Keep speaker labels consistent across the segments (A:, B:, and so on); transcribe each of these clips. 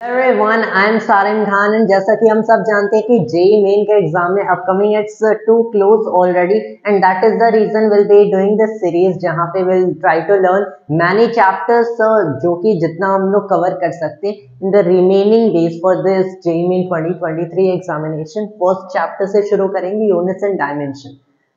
A: Everyone, I am Sarim Khan and जैसा कि हम सब जानते हैं कि जेई मेन का एग्जाम है upcoming, it's too close already and that is the reason will be doing this series जहां पे will try to learn many chapters जो कि जितना हम लोग कवर कर सकते हैं in the remaining days for this JEE Main 2023 examination. First chapter से शुरू करेंगे, यूनिट्स एंड डायमेंशन।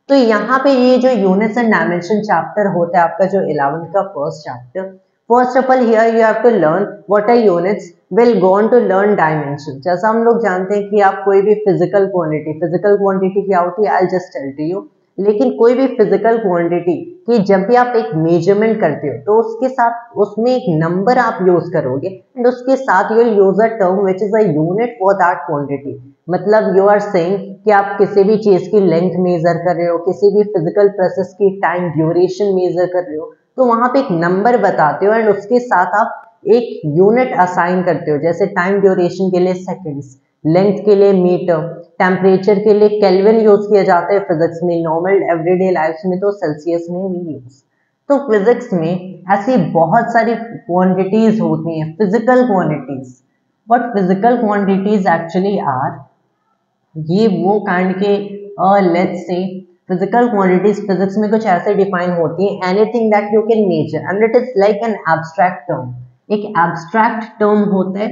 A: तो यहाँ पे ये जो यूनिट्स एंड डायमेंशन चैप्टर होता है आपका जो 11th का first chapter, first of all here you have to learn what are units, will go on to learn dimension. जैसा हम लोग जानते हैं कि आप कोई भी फिजिकल क्वांटिटी क्या होती है, I just tell to you. लेकिन कोई भी फिजिकल क्वांटिटी की जब भी आप एक मेजरमेंट करते हो तो उसके साथ उसमें एक नंबर आप यूज करोगे एंड उसके साथ you will use a term which is a unit for that quantity. मतलब यू आर सेइंग कि आप किसी भी चीज की लेंथ मेजर कर रहे हो, किसी भी फिजिकल प्रोसेस की टाइम ड्यूरेशन मेजर कर रहे हो, तो वहां पे एक नंबर बताते हो एंड उसके साथ आप एक यूनिट असाइन करते हो। जैसे टाइम ड्यूरेशन के लिए सेकंड्स, लेंथ के लिए मीटर, टेम्परेचर के लिए केल्विन यूज किया जाता है फिजिक्स में, नॉर्मल एवरीडे लाइफ में तो सेल्सियस में भी यूज। तो फिजिक्स में ऐसी बहुत सारी क्वांटिटीज होती हैं, physical quantities. What physical quantities actually are, ये वो काइंड के let's say physical quantities physics में कुछ ऐसे डिफाइन होती है, anything that you can measure and it is like an abstract term. एक एब्स्ट्रैक्ट टर्म होता है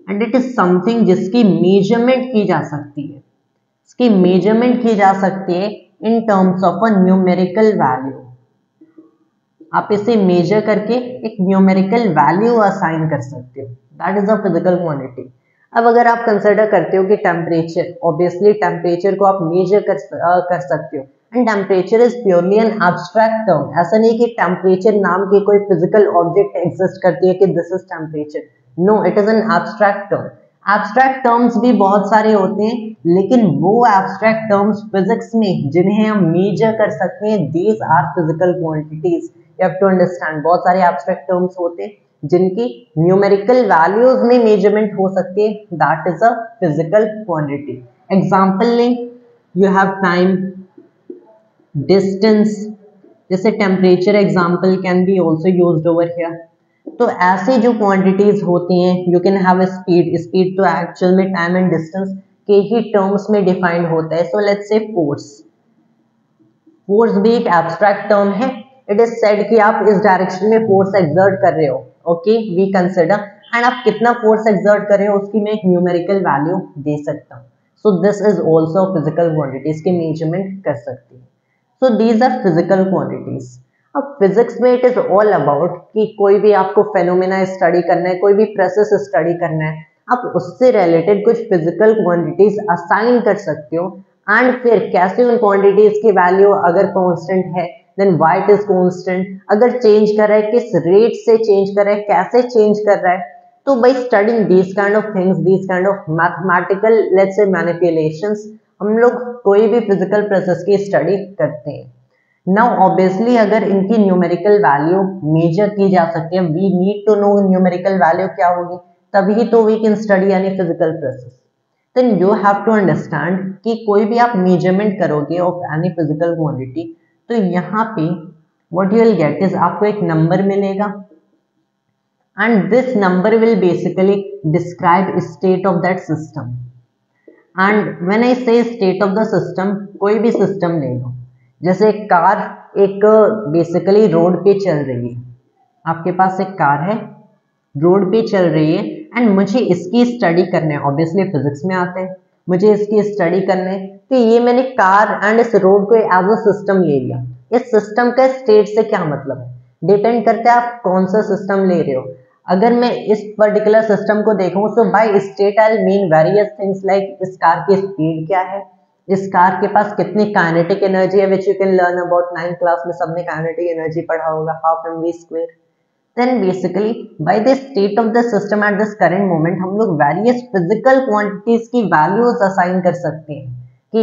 A: एंड इट इज समथिंग जिसकी मेजरमेंट की जा सकती है, इसकी मेजरमेंट की जा सकती है इन terms of a numerical value. आप इसे मेजर करके एक न्यूमेरिकल वैल्यू असाइन कर सकते हो, that is a physical quantity. अब अगर आप कंसिडर करते हो कि टेम्परेचर, ऑब्वियसली टेम्परेचर को आप मेजर कर सकते हो and temperature is purely N abstract term. ऐसा नहीं कि टेम्परेचर नाम की कोई फिजिकल ऑब्जेक्ट एग्जिस्ट करती है कि this is temperature, no, it is an abstract term. Abstract terms भी बहुत सारे होते हैं, लेकिन वो एब्स्ट्रैक्ट टर्म्स फिजिक्स में जिन्हें हम मेजर कर सकते हैं, these are physical quantities. You have to understand, बहुत सारे एब्स्ट्रैक्ट टर्म्स होते हैं जिनकी न्यूमेरिकल वैल्यूज में मेजरमेंट हो सकती है, that is a physical quantity. Example लें, यू हैव टाइम, डिस्टेंस, जैसे temperature example can be also used over here. तो ऐसी जो क्वांटिटीज होती हैं, you can have speed, speed तो एक्चुअल में टाइम एंड डिस्टेंस के ही टर्म्स में डिफाइंड होता है। So let's say force, force भी एक एब्स्ट्रैक्ट टर्म है। इट इज सेड कि आप इस डायरेक्शन में फोर्स एक्सर्ट कर रहे हो, ओके, वी कंसिडर, एंड आप कितना फोर्स एक्सर्ट कर रहे हो उसकी मैं एक न्यूमेरिकल वैल्यू दे सकता हूँ। So this is also physical quantity, इसके मेजरमेंट कर सकती है। So these are physical quantities. अब फिजिक्स में इट इज ऑल अबाउट कि कोई भी आपको फेनोमेना स्टडी करना है, कोई भी प्रोसेस स्टडी करना है, आप उससे रिलेटेड कुछ फिजिकल क्वांटिटीज असाइन कर सकते हो एंड फिर कैसे उन क्वांटिटीज की वैल्यू अगर कांस्टेंट है then why it is constant, अगर चेंज कर रहा है किस रेट से चेंज कर रहा है, कैसे चेंज कर रहा है। तो by studying these kind of things, these kind of mathematical let's say manipulations, हम लोग कोई भी फिजिकल प्रोसेस की स्टडी करते हैं। नाउ ऑब्वियसली अगर इनकी न्यूमेरिकल वैल्यू मेजर की जा सकती है, we need to know numerical value क्या होगी, तभी तो we can study any physical process. Then you have to understand कि कोई भी आप मेजरमेंट करोगे ऑफ एनी फिजिकल क्वांटिटी, तो यहाँ पे what you will get is आपको एक नंबर मिलेगा and this number will basically describe state of that system. And when I से स्टेट ऑफ द सिस्टम, कोई भी सिस्टम ले लो, जैसे एक कार एक बेसिकली रोड पे चल रही है, आपके पास एक कार है, रोड पे चल रही है एंड मुझे इसकी स्टडी करना है, ऑब्वियसली फिजिक्स में आता है, मुझे इसकी स्टडी करना है। तो ये मैंने कार एंड इस रोड को एज अ सिस्टम ले लिया। इस सिस्टम का स्टेट से क्या मतलब है, डिपेंड करता है आप कौन सा सिस्टम ले रहे हो। अगर मैं इस पर्टिकुलर सिस्टम को देखूं, so by state I mean various things like इस कार की स्पीड क्या है, इस कार के पास कितनी काइनेटिक एनर्जी है, which you can learn about 9th class में, सबने काइनेटिक एनर्जी पढ़ा होगा, half mv²। then basically by the state of the system at this current moment हम लोग various physical quantities की values assign कर सकते हैं कि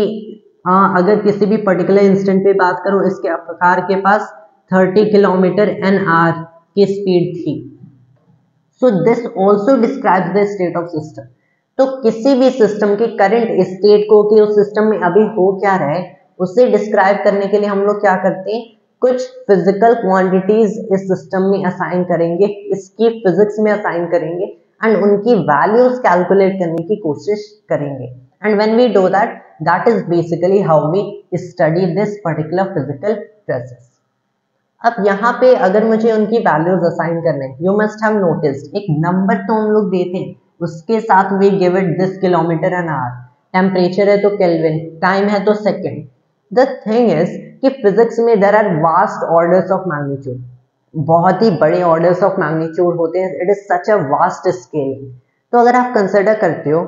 A: अगर किसी भी particular instant पे बात करूं, इसके कार के पास 30 किलोमीटर एन आवर की स्पीड थी। so this also describes the state of system। तो किसी भी सिस्टम के करंट स्टेट को कि उस सिस्टम में अभी हो क्या रहा है उसे डिस्क्राइब करने के लिए हम लोग क्या करते हैं, कुछ फिजिकल क्वांटिटीज इस सिस्टम में असाइन करेंगे, इसकी फिजिक्स में असाइन करेंगे एंड उनकी वैल्यूज कैलकुलेट करने की कोशिश करेंगे। And when we do that, that is basically how we study this particular physical process. अब यहाँ पे अगर मुझे उनकी वैल्यूज असाइन करने, यू मस्ट हैव नोटिस्ड एक नंबर तो हम लोग देते हैं, उसके साथ we give it this kilometre an hour, temperature है तो केल्विन, टाइम है तो सेकेंड। द थिंग इज कि फिजिक्स में there are vast orders of magnitude, बहुत ही बड़े ऑर्डर्स ऑफ मैग्नीट्यूड होते हैं, it is such a vast scale. तो अगर आप कंसिडर करते हो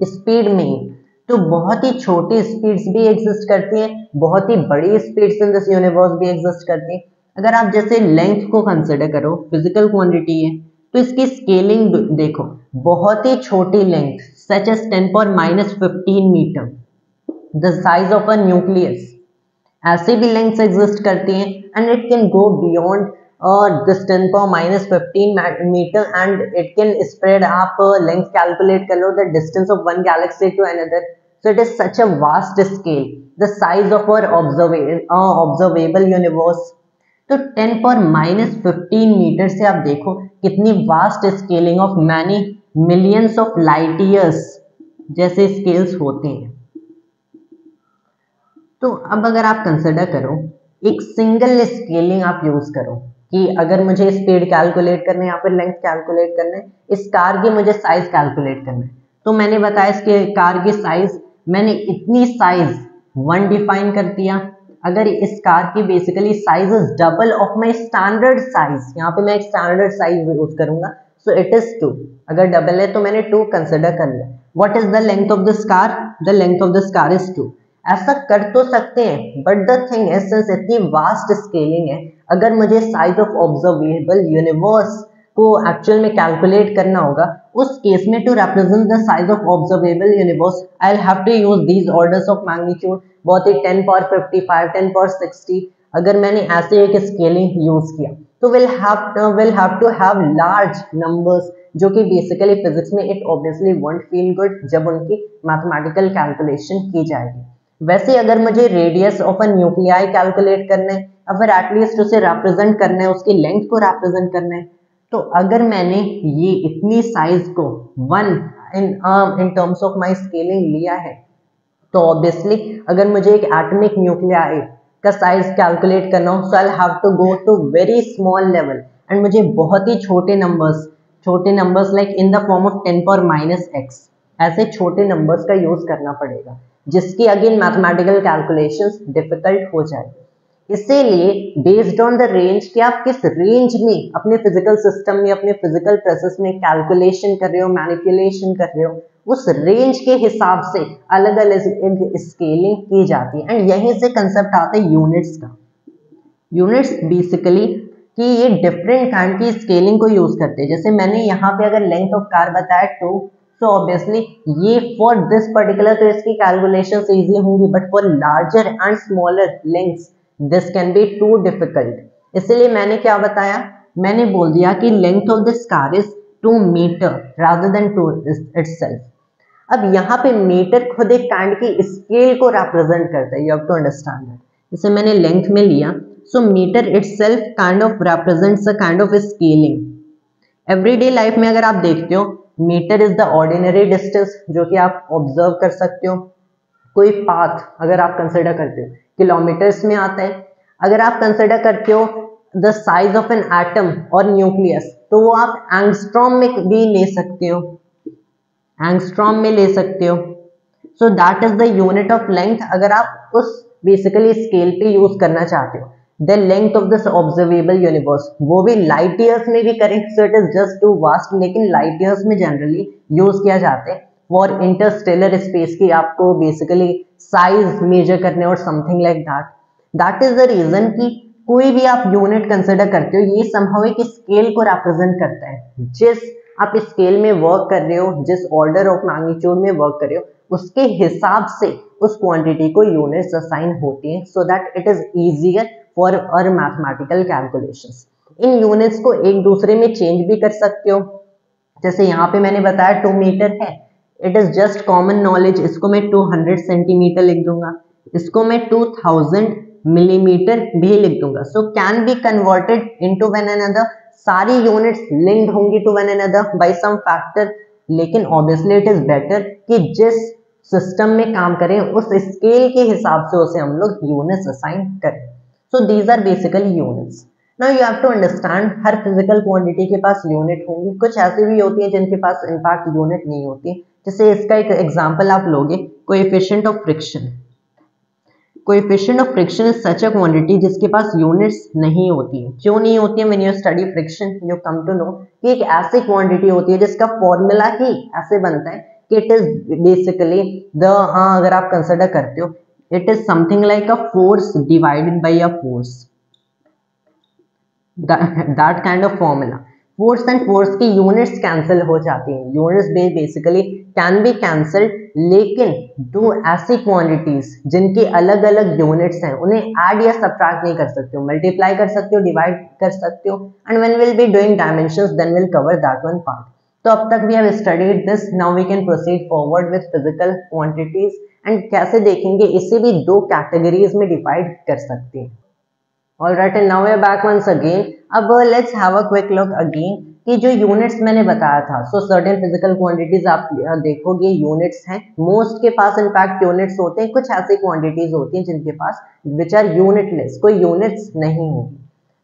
A: स्पीड में, तो बहुत ही छोटी स्पीड्स भी एग्जिस्ट करती हैं, बहुत ही बड़ी स्पीड्स इन दिस यूनिवर्स भी एग्जिस्ट करती हैं। अगर आप जैसे लेंथ को कंसिडर करो, फिजिकल क्वांटिटी है, तो इसकी स्केलिंग देखो, बहुत ही छोटी length such as 10⁻15 metre, the size of a nucleus, ऐसे भी लेंथ्स एग्जिस्ट करती हैं and it can go beyond this 10⁻15 metre and it can spread. आप लेंथ कैलकुलेट कर लो, the distance of one galaxy to another, so it is such a vast scale, the size of our observable universe. तो 10⁻15 metre से आप देखो कितनी vast scaling of many millions of light years जैसे scales होते हैं। तो अब अगर आप कंसिडर करो, एक सिंगल स्केलिंग आप यूज करो कि अगर मुझे स्पीड कैलकुलेट करना है या फिर लेंथ कैलकुलेट करना है, इस कार की मुझे साइज कैलकुलेट करना है, तो मैंने बताया इसके कार की साइज, मैंने इतनी साइज 1 डिफाइन कर दिया। अगर इस कार की basically size is double of my standard size, यहाँ पे मैं एक स्टैंडर्ड साइज यूज करूंगा, सो इट इज 2। अगर डबल है तो मैंने 2 कंसिडर कर लिया। What is the length of this car? The length of this car is 2। ऐसा कर तो सकते हैं, बट द थिंग है सिंस इतनी वास्ट स्केलिंग है, अगर मुझे साइज ऑफ ऑब्जर्वेबल यूनिवर्स को एक्चुअल में कैलकुलेट करना होगा, उस केस में to represent the size of observable universe I will have to use these orders of magnitude, बहुत ही 10⁻55, 10⁻60। अगर मैंने ऐसे एक स्केलिंग यूज किया तो will have to have large numbers, जो कि बेसिकली फिजिक्स में it obviously won't feel good जब उनकी मैथमेटिकल कैलकुलेशन की जाएगी। वैसे अगर मुझे radius of a nuclei calculate करना है या फिर एटलीस्ट उसे रिप्रेजेंट करना है, उसकी लेंथ को रिप्रेजेंट करना है, तो अगर मैंने ये इतनी साइज को 1 in terms of my scaling लिया है, तो ऑब्वियसली अगर मुझे एक एटॉमिक न्यूक्लियाई का साइज कैलकुलेट करना हो, so I have to go to very small level and मुझे बहुत ही छोटे numbers like in the form of 10⁻⁻x, ऐसे छोटे नंबर्स का यूज करना पड़ेगा, जिसकी अगेन मैथमेटिकल कैलकुलेशंस डिफिकल्ट हो जाए। इसीलिए बेस्ड ऑन द रेंज कि आप किस रेंज में अपने फिजिकल सिस्टम में, अपने फिजिकल प्रोसेस में कैलकुलेशन कर रहे हो, मैनिपुलेशन कर रहे हो, उस रेंज के हिसाब से अलग अलग स्केलिंग की जाती है। एंड यहीं से कंसेप्ट आता है यूनिट्स का। यूनिट्स बेसिकली कि ये डिफरेंट काइंड की स्केलिंग को यूज करते हैं। जैसे मैंने यहाँ पे अगर लेंथ ऑफ कार बताया 2, सो ऑब्वियसली ये फॉर दिस पर्टिकुलर, तो इसकी कैलकुलेशन इजी होंगी, but for larger and smaller lengths this can be too difficult. इसलिए मैंने क्या बताया, मैंने बोल दिया कि length of this car is 2 metre rather than 2 itself. अब यहाँ पे मीटर खुद एक काइंड की स्केल को रिप्रेजेंट करता है, you have to understand that. जैसे मैंने लेंथ में लिया, so metre itself kind of represents a kind of scaling. Everyday life में अगर आप देखते हो, metre is the ordinary distance जो कि आप ऑब्जर्व कर सकते हो। कोई पाथ अगर आप कंसिडर करते हो किलोमीटर्स में आता है। अगर आप कंसिडर करते हो the size of an atom और न्यूक्लियस, तो वो आप एंगस्ट्रॉम में भी ले सकते हो, एंगस्ट्रॉम में ले सकते हो। सो that is the unit of length अगर आप उस बेसिकली स्केल पे यूज करना चाहते हो। The length of this observable universe, वो भी लाइट ईयर्स में भी करें, so it is just too vast, लेकिन लाइट ईयर्स में जनरली यूज किया जाते हैं फॉर इंटरस्टेलर स्पेस की आपको बेसिकली साइज मेजर करने और something like that. That is the reason कि कोई भी आप यूनिट कंसिडर करते हो, ये संभव है कि स्केल को रिप्रेजेंट करता है। जिस आप स्केल में वर्क कर रहे हो, जिस ऑर्डर ऑफ मैग्नीट्यूड में वर्क कर रहे हो, उसके हिसाब से उस क्वांटिटी को यूनिट्स असाइन होती हैं, so that it is easier for our mathematical calculations. In units को एक दूसरे में चेंज भी कर सकते हो। जैसे यहाँ पे मैंने बताया 2 मीटर है, it is just common knowledge, इसको मैं 200 सेंटीमीटर लिख दूंगा, इसको मैं 2000 मिलीमीटर भी लिख दूंगा। So can be converted into one another सारी यूनिट्स लिंक्ड होंगी to one another by some factor, लेकिन ऑब्वियसली इट इज बेटर कि जिस सिस्टम में काम करें उस स्केल के हिसाब से उसे हम लोग यूनिट्स असाइन करें. So these are basically units. Now you have to understand हर फिजिकल क्वांटिटी के पास यूनिट होंगी, कुछ ऐसी भी होती है जिनके पास इनफैक्ट यूनिट नहीं होती. जैसे इसका एक एग्जांपल आप लोगे, coefficient of friction. Coefficient of friction is such a quantity जिसके पास यूनिट्स नहीं होती है. क्यों नहीं होती है? When you study friction you come to know कि एक ऐसी क्वांटिटी होती है जिसका फॉर्मूला ही ऐसे बनता है कि इट इज बेसिकली द, अगर आप कंसिडर करते हो, it is something like a force divided by a force, that kind of formula. Force and force की यूनिट्स कैंसिल हो जाती हैं, units basically can be cancelled, लेकिन दो ऐसी क्वांटिटीज जिनकी अलग अलग यूनिट्स हैं उन्हें ऐड या सब्ट्रैक्ट नहीं कर सकते हो, मल्टीप्लाई कर सकते हो, डिवाइड कर सकते हो, and when will be doing dimensions then will cover that one part. तो अब तक we have studied this, now we can proceed forward with physical quantities and कैसे देखेंगे इसे भी दो कैटेगरीज में डिवाइड कर सकते हैं. Alright, and now we are back once again. अब let's have a quick look again कि जो यूनिट्स मैंने बताया था, सो सर्टेन फिजिकल क्वांटिटीज आप देखोगे यूनिट्स हैं, मोस्ट के पास इनफैक्ट यूनिट्स होते हैं, कुछ ऐसी क्वांटिटीज होती हैं जिनके पास विच आर यूनिटलेस, कोई यूनिट्स नहीं होगी.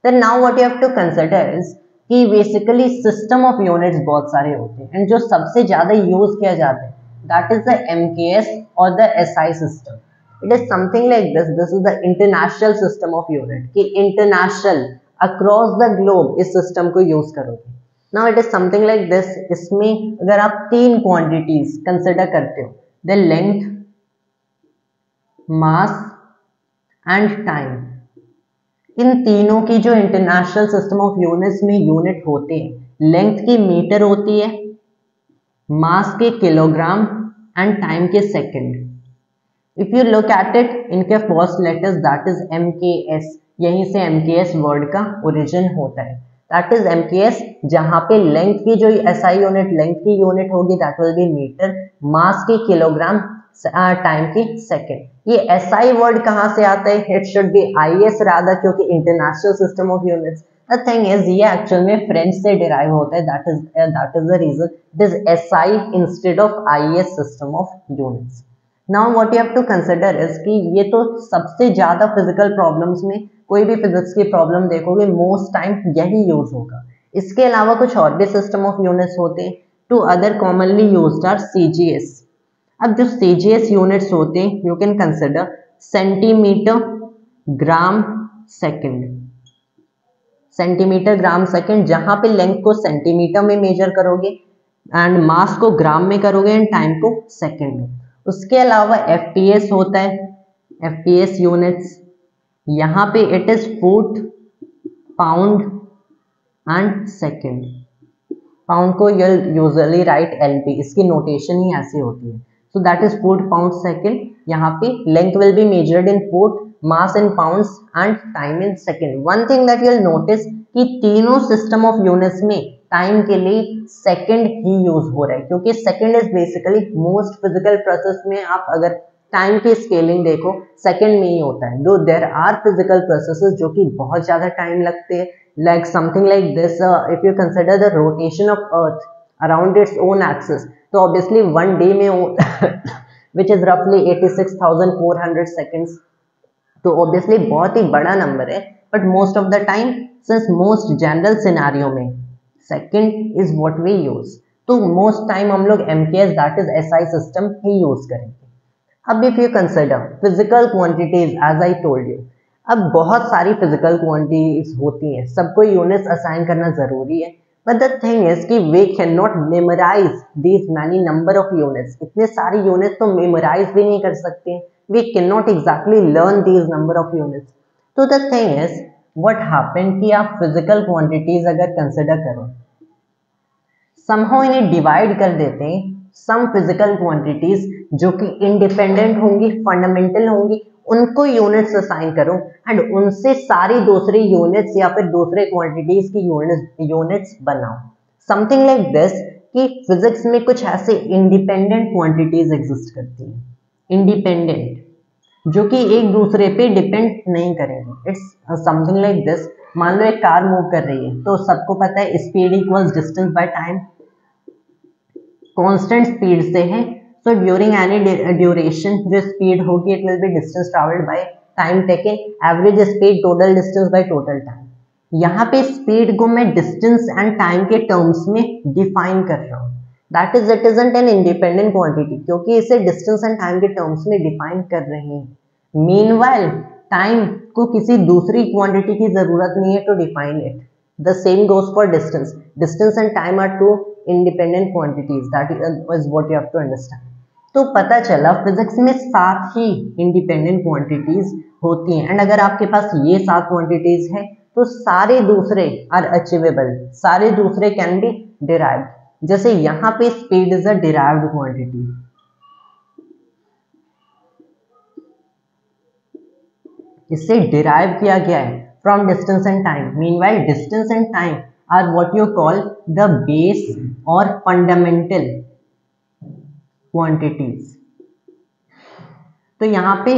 A: Then now what you have to consider is कि बेसिकली सिस्टम ऑफ यूनिट्स बहुत सारे होते हैं, एंड जो सबसे ज्यादा यूज किया जाता है दैट इज द MKS और the SI system. It is something like this. This is the international system of unit. कि international across the globe इस system को use करोगे. Now it is something like this. इसमें अगर आप तीन quantities consider करते हो, the length, mass and time. इन तीनों की जो international system of units में unit होते हैं, length की मीटर होती है, mass के किलोग्राम and time के second. If you look at it, इनके first letters that is MKS, यहीं से MKS वर्ड का ओरिजिन होता है. दैट इज MKS, जहां पे लेंथ की जो SI यूनिट लेंथ की यूनिट होगी that will be metre, mass की किलोग्राम, टाइम की सेकेंड. ये SI वर्ड कहां से आता है? It should be IS rather, क्योंकि international system of units. The thing is ये एक्चुअल में फ्रेंच से डिराइव होता है, that is the reason it is SI instead of IS system of units. Now what you have to consider is कि ये तो सबसे ज्यादा फिजिकल प्रॉब्लम्स में, कोई भी फिजिक्स की प्रॉब्लम देखोगे मोस्ट टाइम यही यूज होगा. इसके अलावा कुछ और भी सिस्टम ऑफ यूनिट्स होते हैं. Two other commonly used are CGS. अब जो CGS यूनिट्स होते हैं you can consider centimetre, gram, second. Centimetre, gram, second, जहां पे लेंथ को सेंटीमीटर में मेजर करोगे एंड मास को ग्राम में करोगे एंड टाइम को सेकेंड में. उसके अलावा FPS होता है, FPS यूनिट्स, यहां पे it is foot, pound and second. Pound को यूजुअली राइट LP, इसकी नोटेशन ही ऐसी होती है. सो that is foot, pound, second. यहाँ पे length will be measured in foot, mass in pounds and time in second. One thing that you will notice कि तीनों system of units में time के लिए सेकंड ही यूज हो रहा है, क्योंकि second is basically most physical process में आप अगर टाइम की स्केलिंग देखो सेकंड में ही होता है. दो देयर आर फिजिकल प्रोसेसेस जो कि बहुत ज्यादा टाइम लगते हैं, like something like this. If you consider the rotation of earth around its own axis, तो ऑब्वियसली वन डे में विच इज रफली 86,400 सेकेंड्स, तो ऑब्वियसली बहुत ही बड़ा नंबर है. But most of the time since most general scenario में second is what we use, तो most time हम लोग MKS that is SI system ही यूज करेंगे. अब if you consider physical quantities as I told you, अब बहुत सारी फिजिकल क्वांटिटीज होती हैं, सबको यूनिट्स असाइन करना जरूरी है. बट द थिंग इज कि we can not memorise these many number of units. इतने सारी यूनिट्स तो मेमोराइज भी नहीं कर सकते. We can not exactly learn these number of units. तो the thing is what happen कि आप फिजिकल क्वांटिटीज अगर कंसिडर करो, समहाउ इन्हें डिवाइड कर देते हैं. सम फिजिकल क्वांटिटीज जो कि इंडिपेंडेंट होंगी, फंडामेंटल होंगी, उनको यूनिट्स असाइन करो एंड उनसे सारी दूसरी यूनिट्स या फिर दूसरे क्वांटिटीज की यूनिट्स बनाओ. समथिंग लाइक दिस कि फिजिक्स में कुछ ऐसे इंडिपेंडेंट क्वांटिटीज एग्जिस्ट करती हैं, इंडिपेंडेंट, जो कि एक दूसरे पे डिपेंड नहीं करेंगे. इट्स समथिंग लाइक दिस मान लो एक कार मूव कर रही है, तो सबको पता है speed equals distance by time, constant speed से है। सो ड्यूरिंग एनी ड्यूरेशन जो स्पीड होगी it will B distance travelled by time taken, average speed total distance by total time. यहाँ पे स्पीड को मैं डिस्टेंस एंड टाइम के terms में डिफाइन कर रहा हूँ, that is it isn't an independent quantity, क्योंकि इसे डिस्टेंस एंड टाइम के टर्म्स में डिफाइन कर रहे हैं। मीनवाइल टाइम को किसी दूसरी क्वांटिटी की जरूरत नहीं है to define it. The same goes for distance, distance and time are two independent quantities, that is what you have to understand. तो पता चला फिजिक्स में 7 ही इंडिपेंडेंट क्वांटिटीज होती हैं, एंड अगर आपके पास ये 7 क्वांटिटीज है तो सारे दूसरे आर अचीवेबल, सारे दूसरे कैन बी डिराइव्ड। जैसे यहाँ पे speed is a derived quantity, इससे डिराइव किया गया है from distance and time. Meanwhile distance and time are what you call the base और फंडामेंटल क्वांटिटीज। तो यहाँ पे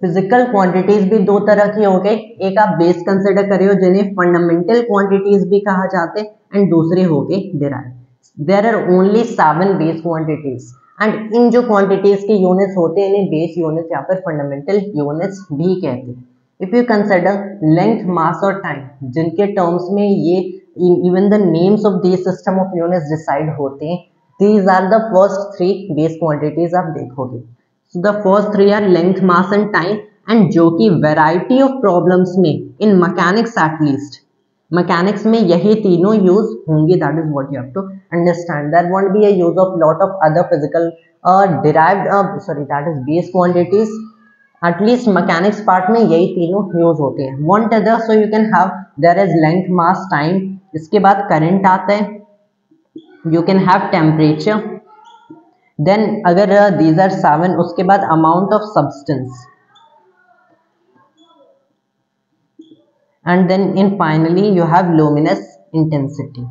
A: फिजिकल क्वांटिटीज भी दो तरह की हो गई, एक आप बेस कंसिडर करिए जिन्हें फंडामेंटल क्वांटिटीज भी कहा जाते हैं, एंड दूसरे हो गए derive. There are only 7 base quantities, and in जो क्वांटिटीज के यूनिट्स होते हैं इन्हें बेस यूनिट्स या फिर फंडामेंटल यूनिट्स भी कहते हैं। If you consider length, mass और टाइम, जिनके टर्म्स में ये even the names of this system of units decide होते हैं, these are the first 3 base quantities आप देखोगे। So the first 3 are length, mass and time, and जो कि variety of problems में in mechanics at least, mechanics में यही तीनों use होंगे, that is what you have to understand. There won't be a use of lot of other physical derived that is base quantities, at least mechanics part में यही तीनों use होते हैं। One other, so you can have there is length, mass, time, इसके बाद current आता है, you can have temperature, then अगर दीज आर 7 उसके बाद amount of substance, and then in finally you have luminous intensity.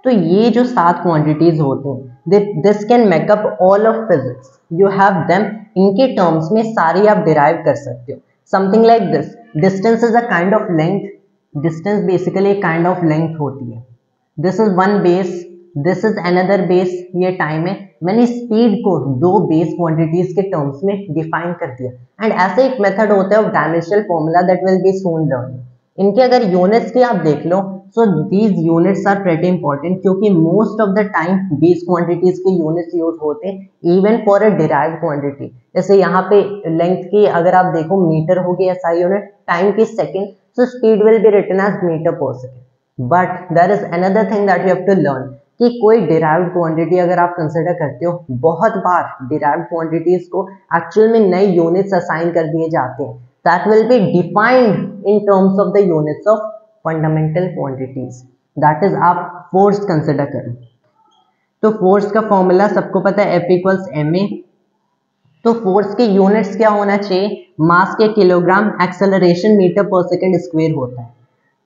A: तो ये जो 7 क्वांटिटीज होते हैं this can make up all of physics, you have them, इनके टर्म्स में सारी आप डिराइव कर सकते हो। Something like this, distance is a kind of length, distance basically एक काइंड ऑफ लेंथ होती है। This is one base, this is another base, ये टाइम है। मैंने स्पीड को 2 बेस क्वांटिटीज के टर्म्स में डिफाइन कर दिया, एंड ऐसे एक मेथड होता है of dimensional formula that will be soon learn. इनके अगर यूनिट्स की आप देख लो, so these units are pretty important, क्योंकि most of the time base quantities के यूनिट्स यूज होते हैं even for a derived quantity. जैसे यहाँ पे लेंथ की अगर आप देखो मीटर होगी एसआई यूनिट, टाइम की second, so speed will be written as metre per second. But there is another thing that you have to learn कि कोई डिराइव्ड क्वांटिटी अगर आप कंसिडर करते हो, बहुत बार डिराइव्ड क्वांटिटीज को एक्चुअल में नए यूनिट्स असाइन कर दिए जाते हैं, that will be defined in terms of the units of fundamental quantities, that is आप फोर्स कंसिडर करें। तो फोर्स का फॉर्मूला सबको पता है, F इक्वल्स ma। तो फोर्स के यूनिट्स क्या होना चाहिए, मास के kilogram, acceleration metre per second square होता है।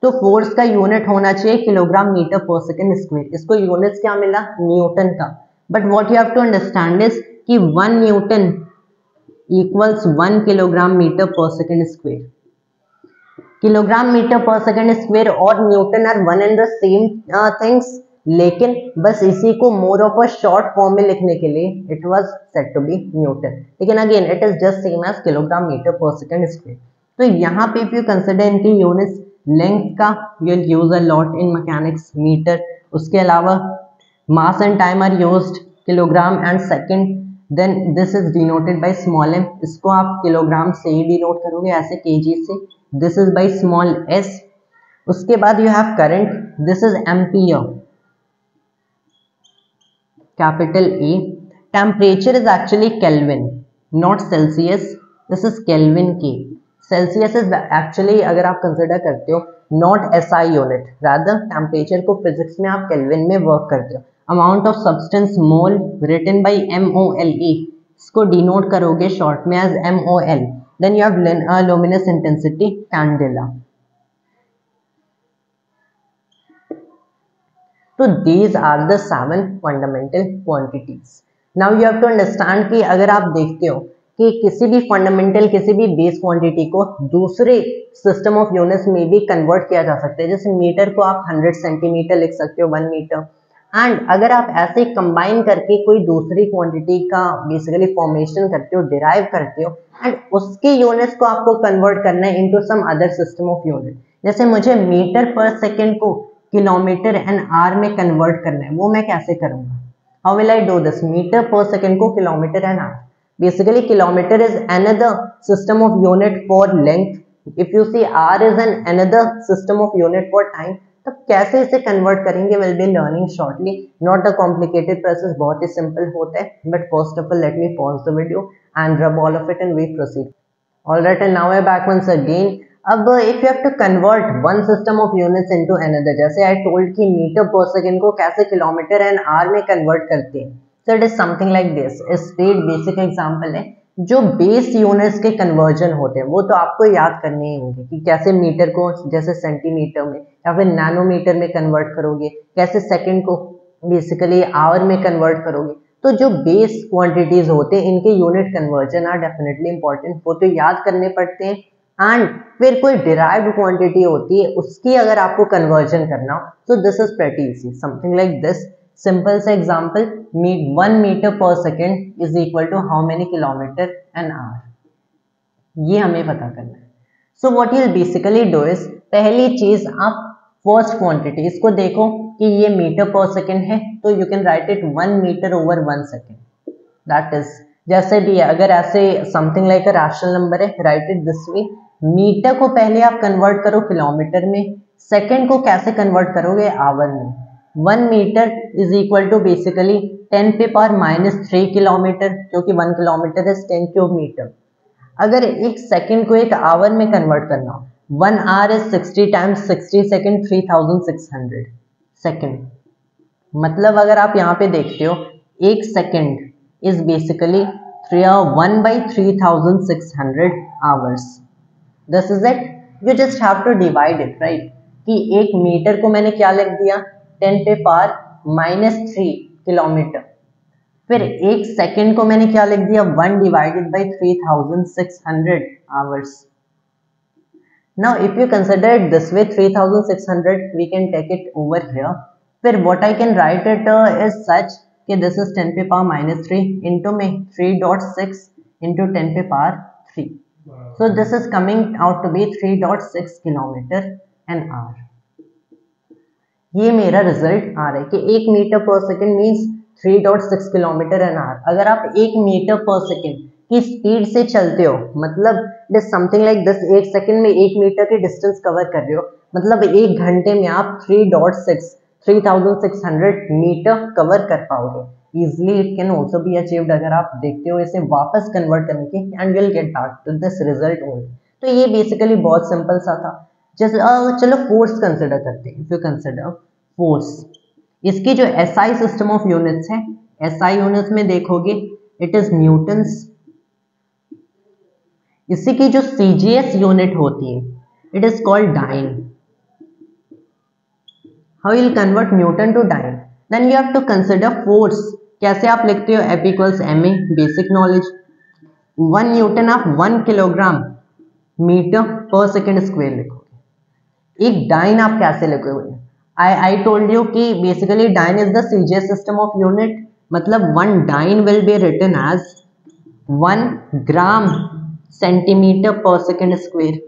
A: तो फोर्स का यूनिट होना चाहिए kilogram metre per second square. इसको यूनिट्स क्या मिला, न्यूटन का। But what you have to understand is कि 1 newton equals 1 kilogram metre per second square. Kilogram metre per second square और newton are one and the same things, लेकिन बस इसी को more of a short form में लिखने के लिए it was said to be newton, लेकिन again it is just same as kilogram metre per second square. तो यहाँ पे इफ यू कंसिडर इनकी यूनिट्स, लेंथ का you will use a lot in mechanics, metre. उसके अलावा mass and time are used kilogram and second, then this is denoted by small m, इसको आप kilogram से ही डिनोट करोगे ऐसे केजी से, this is by small s। उसके बाद you have current, this is ampere, capital A। Temperature is actually kelvin not Celsius, this is kelvin K। Celsius is actually अगर आप कंसिडर करते हो not SI unit, rather temperature को physics में आप kelvin में वर्क करते हो। Amount of substance mole written by MOLE, इसको डिनोट करोगे शॉर्ट में as MOL। Then you have luminous intensity candela. तो these are the 7 fundamental quantities. Now you have to understand कि अगर आप देखते हो कि किसी भी फंडामेंटल किसी भी बेस क्वांटिटी को दूसरे सिस्टम ऑफ यूनिट्स में भी कन्वर्ट किया जा सकता है। जैसे मीटर को आप 100 सेंटीमीटर लिख सकते हो, 1 मीटर। एंड अगर आप ऐसे कंबाइन करके कोई दूसरी क्वांटिटी का बेसिकली फॉर्मेशन करते हो, डिराइव करते हो, एंड उसके यूनिट्स को आपको कन्वर्ट करना है into some other system of unit. जैसे मुझे मीटर पर सेकेंड को किलोमीटर एंड आर में कन्वर्ट करना है, वो मैं कैसे करूंगा? How will I do this? Metre per second को kilometre and hour. Basically, kilometer is another system of unit for length. If you see R is another system of unit for time. तो कैसे इसे convert करेंगे will be learning shortly, not a complicated process, बहुत ही simple होता है। But first of all let me pause the video and rub all of it and we proceed. Alright, and now I back once again. अब if you have to convert one system of units into another, जैसे I told कि metre per second को कैसे kilometre and hour में convert करते हैं। So it is something like this. Speed basic example है। जो बेस यूनिट्स के कन्वर्जन होते हैं वो तो आपको याद करने ही होंगे कि कैसे मीटर को जैसे सेंटीमीटर में या फिर नैनोमीटर में कन्वर्ट करोगे, कैसे सेकंड को बेसिकली आवर में कन्वर्ट करोगे। तो जो बेस क्वांटिटीज होते हैं इनके unit conversion are definitely important, वो तो याद करने पड़ते हैं। एंड फिर कोई डिराइव्ड क्वांटिटी होती है उसकी अगर आपको कन्वर्जन करना हो तो this is pretty easy, something like this. Simple से example, 1 metre per second is equal to how many kilometre an hour, ये हमें पता करना है। So what you basically do is, पहली चीज आप फर्स्ट क्वांटिटी इसको देखो कि ये मीटर पर सेकेंड है, तो you can write it 1 metre over 1 second. That is जैसे भी है, अगर ऐसे something like a rational number है, write it this way. Metre को पहले आप कन्वर्ट करो किलोमीटर में, सेकेंड को कैसे कन्वर्ट करोगे? आवर में। 1 metre is equal to basically 10 पे पावर -3 किलोमीटर, क्योंकि 1 किलोमीटर इज 10 क्यूब मीटर। अगर एक सेकंड को एक आवर में कन्वर्ट करना हो, 1 hour is 60 times 60 second, 3600 second. मतलब अगर आप यहाँ पे देखते हो, एक second is basically 1/3600 hours. This is it, you just have to divide it, right? कि एक मीटर को मैंने क्या लिख दिया? 10 पे पावर -3 किलोमीटर। फिर एक सेकेंड को मैंने क्या लिख दिया? 1 divided by 3600 hours. Now if you consider it this way, 3600 we can take it over here. फिर what I can write it is such कि दिस इज 10 पे पावर -3 इंटू में 3.6 इंटू 10 पे power 3। So this is coming out to be 3.6 kilometre an hour. ये मेरा result आ रहा है कि 1 metre per second means 3.6 kilometre an our. अगर आप 1 मीटर पर सेकेंड की स्पीड से चलते हो, मतलब it is something like this, 1 second में 1 मीटर की डिस्टेंस कवर कर रहे हो, मतलब 1 घंटे में आप 3600 मीटर कवर कर पाओगे। Easily it can also be achieved अगर आप देखते हो इसे वापस कन्वर्ट करने की, and will get back to this result only. तो ये बेसिकली बहुत सिंपल सा था। जैसे चलो फोर्स कंसिडर करते हैं। इफ यू कंसिडर फोर्स, इसकी जो एसआई सिस्टम ऑफ यूनिट्स है, एसआई यूनिट्स में देखोगे इट इज न्यूटन्स। इसी की जो सीजीएस यूनिट होती है it is called dyne. How will convert newton to dyne? Then you have to consider force. कैसे आप लिखते हो? F = ma, basic knowledge. 1 newton आप 1 kilogram metre per second square लिखोगे। एक डाइन आप कैसे लिखोगे? आई टोल्ड यू कि basically dyne is the CGS system of unit, मतलब 1 dyne will be written as 1 gram centimetre per second square.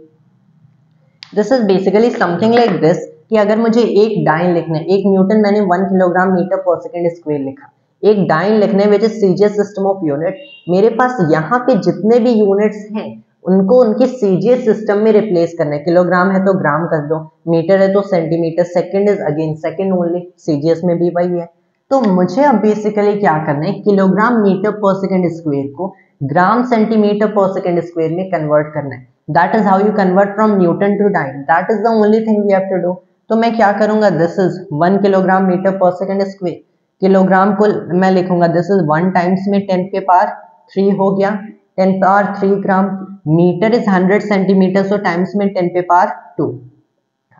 A: This is basically something like this कि अगर मुझे एक डाइन लिखना है, एक न्यूटन मैंने 1 kilogram metre per second square लिखा, एक डाइन लिखने which is CGS system of unit, मेरे पास यहाँ पे जितने भी यूनिट्स हैं उनको उनके सीजीएस सिस्टम में रिप्लेस करना है। किलोग्राम है तो ग्राम कर दो, मीटर है तो centimetre, second is again second only, CGS में भी वही है। तो मुझे अब बेसिकली क्या करना है? Kilogram metre per second square को gram centimetre per second square में कन्वर्ट करना है। That is how you convert from newton to dyne. That is the only thing we have to do. तो मैं क्या करूंगा? This is 1 kilogram metre per second square. Kilogram को मैं लिखूंगा दिस इज 1 टाइम्स में 10 पे पावर 3 हो गया, 10 power 3 gram. Metre is 100 centimetre, so times में 10 पे पावर 2।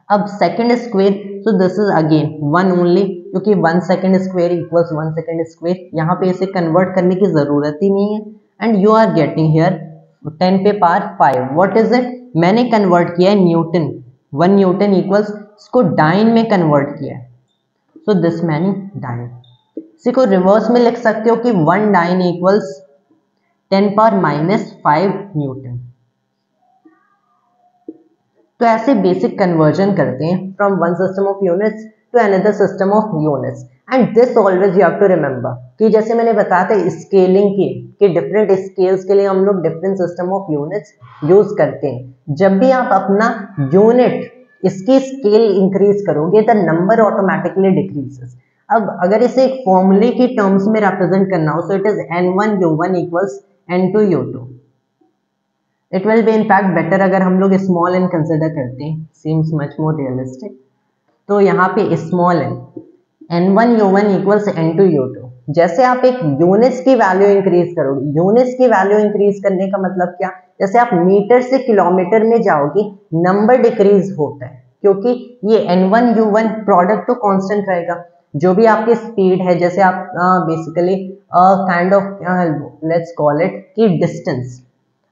A: अब second square, so this is again 1 only, क्योंकि 1 second square equals 1 second square. यहाँ पे इसे कन्वर्ट करने की जरूरत ही नहीं है। And you are getting here 10 पे पावर 5. What is it? मैंने कन्वर्ट किया है न्यूटन. 1 न्यूटन इक्वल्स, इसको डाइन में कन्वर्ट किया है, सो दिस मैनी डाइन. इसी को रिवर्स में लिख सकते हो कि 1 डाइन इक्वल्स 10 पावर -5 न्यूटन. तो ऐसे बेसिक कन्वर्जन करते हैं from one system of units to another system of units. And this always you have to remember कि जैसे मैंने बताया था स्केलिंग की कि डिफरेंट स्केल्स के लिए हम लोग different system of units use करते हैं. जब भी आप अपना यूनिट इसकी स्केल इंक्रीज करोगे द नंबर ऑटोमेटिकली डिक्रीजेस. अब अगर इसे एक फॉर्मूले की टर्म्स में रिप्रेजेंट करना हो, सो it is n1u1 equals n2u2. It will be in fact better अगर हम लोग स्मॉल एन कंसिडर करते हैं, सीम्स मच मोर रियलिस्टिक. तो यहाँ पे small N n1u1 equals n2u2. जैसे आप एक यूनिट्स की वैल्यू इंक्रीज करोगे, यूनिट्स की वैल्यू इंक्रीज करने का मतलब क्या, जैसे आप मीटर से किलोमीटर में जाओगे नंबर डिक्रीज होता है, क्योंकि ये n1u1 प्रोडक्ट तो कांस्टेंट रहेगा. जो भी आपकी स्पीड है, जैसे आप basically kind of let's call it कि डिस्टेंस,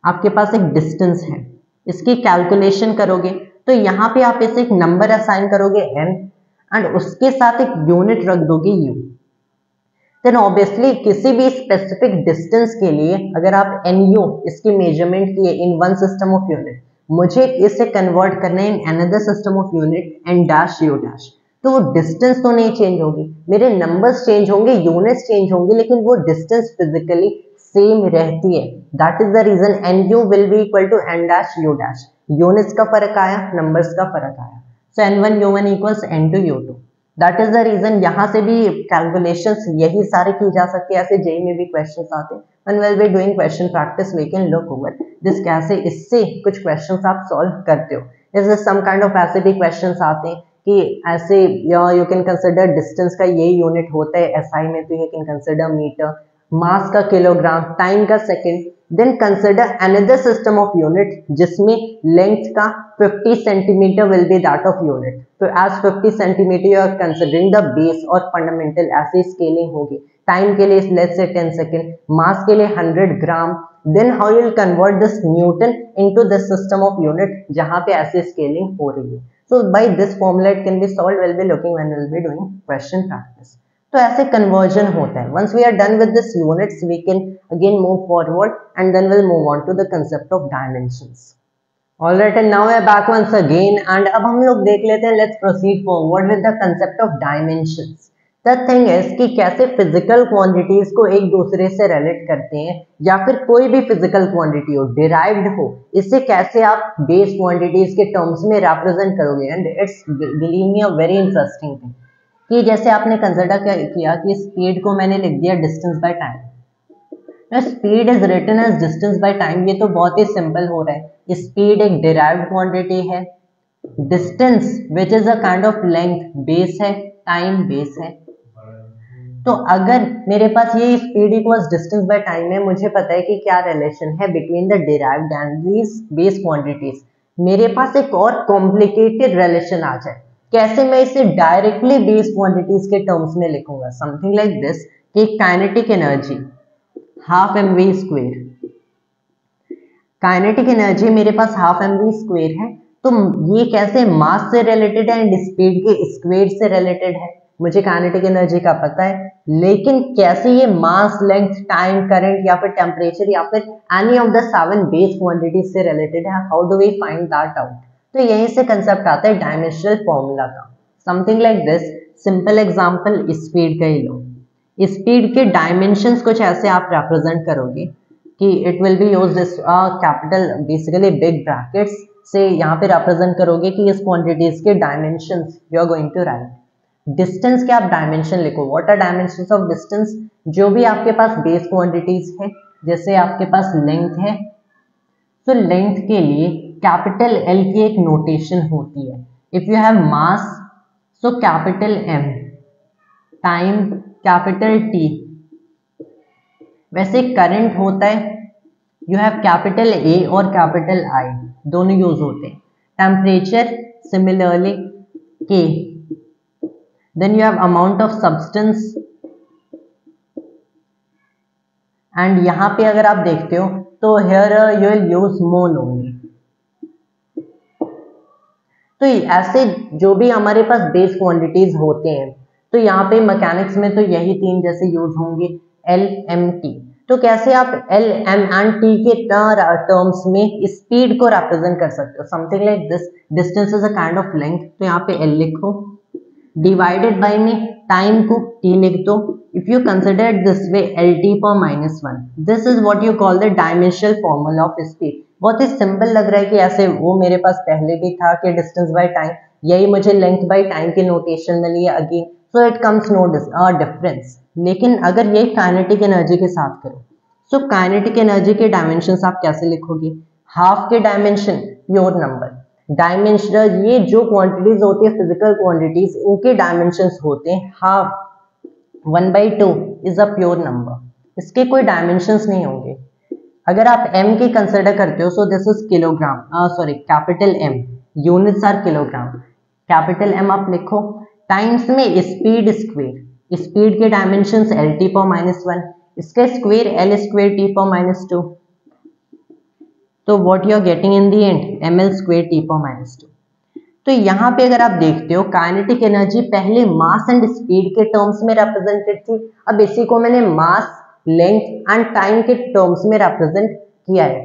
A: आपके पास एक डिस्टेंस है, इसकी कैलकुलेशन करोगे तो यहाँ पे आप इसे एक नंबर असाइन करोगे n एंड उसके साथ एक यूनिट रख दोगे u. देन ऑब्वियसली किसी भी स्पेसिफिक डिस्टेंस के लिए अगर आप nu इसकी मेजरमेंट किए in one system of unit, मुझे इसे कन्वर्ट करना है in another system of unit n dash u dash, तो वो डिस्टेंस तो नहीं चेंज होगी, मेरे नंबर्स चेंज होंगे, यूनिट्स चेंज होंगे, लेकिन वो डिस्टेंस फिजिकली सेम रहती है. That is the reason nu will be equal to n dash u dash. Units का फर्क आया, नंबर्स का फर्क आया, so n1u1 equals n2u2. That is the reason. यहाँ से भी कैलकुलेशंस यही सारे की जा सकती है. ऐसे जेई में भी क्वेश्चंस आते हैं. when we'll be doing question practice we can look over this कैसे इससे कुछ क्वेश्चंस आप सॉल्व करते हो. इस सम काइंड ऑफ ऐसे भी क्वेश्चंस आते हैं कि ऐसे यू कैन कंसिडर डिस्टेंस का ये यूनिट होता है एसआई में, तो you can consider metre, mass का किलोग्राम, टाइम का second. Then consider another system of unit जिसमें लेंथ का 50 centimetre will be that of unit. तो as 50 centimetre you are considering the base और फंडामेंटल, ऐसे स्केलिंग होगी. टाइम के लिए लेट्स से 10 सेकंड, मास के लिए 100 gram. Then how you will convert this newton into this system of unit जहां पे ऐसे स्केलिंग हो रही है. So by this formula it can be solved. We'll be looking when we'll be doing question practice. तो ऐसे conversion होता है. Once we are done with this units, we can again move forward and then we'll move on to the concept of dimensions. Alright, and now we are back once again and अब हम लोग देख लेते हैं. Let's proceed forward with the concept of dimensions. The thing is कि कैसे physical quantities को एक दूसरे से रिलेट करते हैं, या फिर कोई भी फिजिकल क्वांटिटी हो, डिराइव्ड हो, इसे कैसे आप बेस क्वांटिटीज के टर्म्स में रिप्रेजेंट करोगे. And it's believe me a very interesting thing कि जैसे आपने कंसिडर किया कि स्पीड को मैंने लिख दिया distance by time. Speed is written as distance by time. ये तो बहुत ही सिंपल हो रहा है. स्पीड एक डिराइव्ड क्वांटिटी है, distance which is a kind of length base है, टाइम बेस है. तो अगर मेरे पास ये speed equals distance by time है, मुझे पता है कि क्या रिलेशन है between the derived and these base quantities. मेरे पास एक और कॉम्प्लिकेटेड रिलेशन आ जाए. कैसे मैं इसे डायरेक्टली बेस क्वांटिटीज के टर्म्स में लिखूंगा. समथिंग लाइक दिस कि kinetic energy half mv square. Kinetic energy मेरे पास हाफ mv स्क्वायर है, तो ये कैसे मास से रिलेटेड है एंड स्पीड के स्क्वायर से रिलेटेड है. मुझे काइनेटिक एनर्जी का पता है, लेकिन कैसे ये मास, लेंथ, टाइम, करंट या फिर टेम्परेचर या फिर any of the 7 base quantities से रिलेटेड है. How do we find that out. तो यहीं से कंसेप्ट आता है डायमेंशनल फॉर्मूला का. Something like this. Simple example speed का ही लो. स्पीड के डायमेंशंस कुछ ऐसे आप रिप्रेजेंट करोगे कि it will be used this capital basically big brackets से यहाँ पे रिप्रेजेंट करोगे कि इस क्वांटिटीज के dimensions you are going to write. Distance के आप डायमेंशन लिखो. What are dimensions of distance. जो भी आपके पास बेस क्वांटिटीज है, जैसे आपके पास लेंथ है, तो लेंथ के लिए कैपिटल एल की एक नोटेशन होती है. If you have mass so capital M, time capital T. वैसे करंट होता है, यू हैव कैपिटल ए और कैपिटल आई, दोनों यूज होते हैं. टेम्परेचर सिमिलरली के. Then you have amount of substance, and यहाँ पे अगर आप देखते हो तो here you will use mole only. तो ऐसे जो भी हमारे पास बेस क्वांटिटीज होते हैं, तो यहाँ पे मैकेनिक्स में तो यही तीन जैसे यूज होंगे, एल एम टी। तो कैसे आप एल एम एंड टी के टर्म्स में स्पीड को रिप्रेजेंट कर सकते हो, something like this, distance is a kind of length, तो यहाँ पे एल लिखो, डिवाइडेड बाय में टाइम को टी लिख दो। If you consider this way L T पर -1, this is what you call the dimensional formula of speed. बहुत ही सिंपल लग रहा है कि ऐसे वो मेरे पास पहले भी था कि डिस्टेंस बाय टाइम, यही मुझे लेंथ बाय टाइम की नोटेशन मिली है again, so it comes no difference. लेकिन अगर ये काइनेटिक एनर्जी के साथ करो, सो काइनेटिक एनर्जी के डायमेंशन आप कैसे लिखोगे, हाफ के डायमेंशन प्योर नंबर, डायमेंशनल ये जो क्वांटिटीज होती है फिजिकल क्वांटिटीज, इनके डायमेंशंस होते हैं half, 1/2 is a pure number, इसके कोई डायमेंशंस नहीं होंगे। अगर आप m की कंसिडर करते हो, so this is kilogram, sorry capital M, units are kilogram, capital M आप लिखो, टाइम्स में स्पीड स्क्वेयर, स्पीड के डायमेंशंस एल टी पर -1, इसके स्क्वेयर एल स्क्वेयर टी पर -2, तो what you are getting in the end ml square T पर -2। तो यहाँ पे अगर आप देखते हो काइनेटिक एनर्जी पहले मास एंड स्पीड के टर्म्स में रिप्रेजेंटेड थी, अब इसी को मैंने मास, लेंथ एंड टाइम के टर्म्स में रिप्रेजेंट किया है।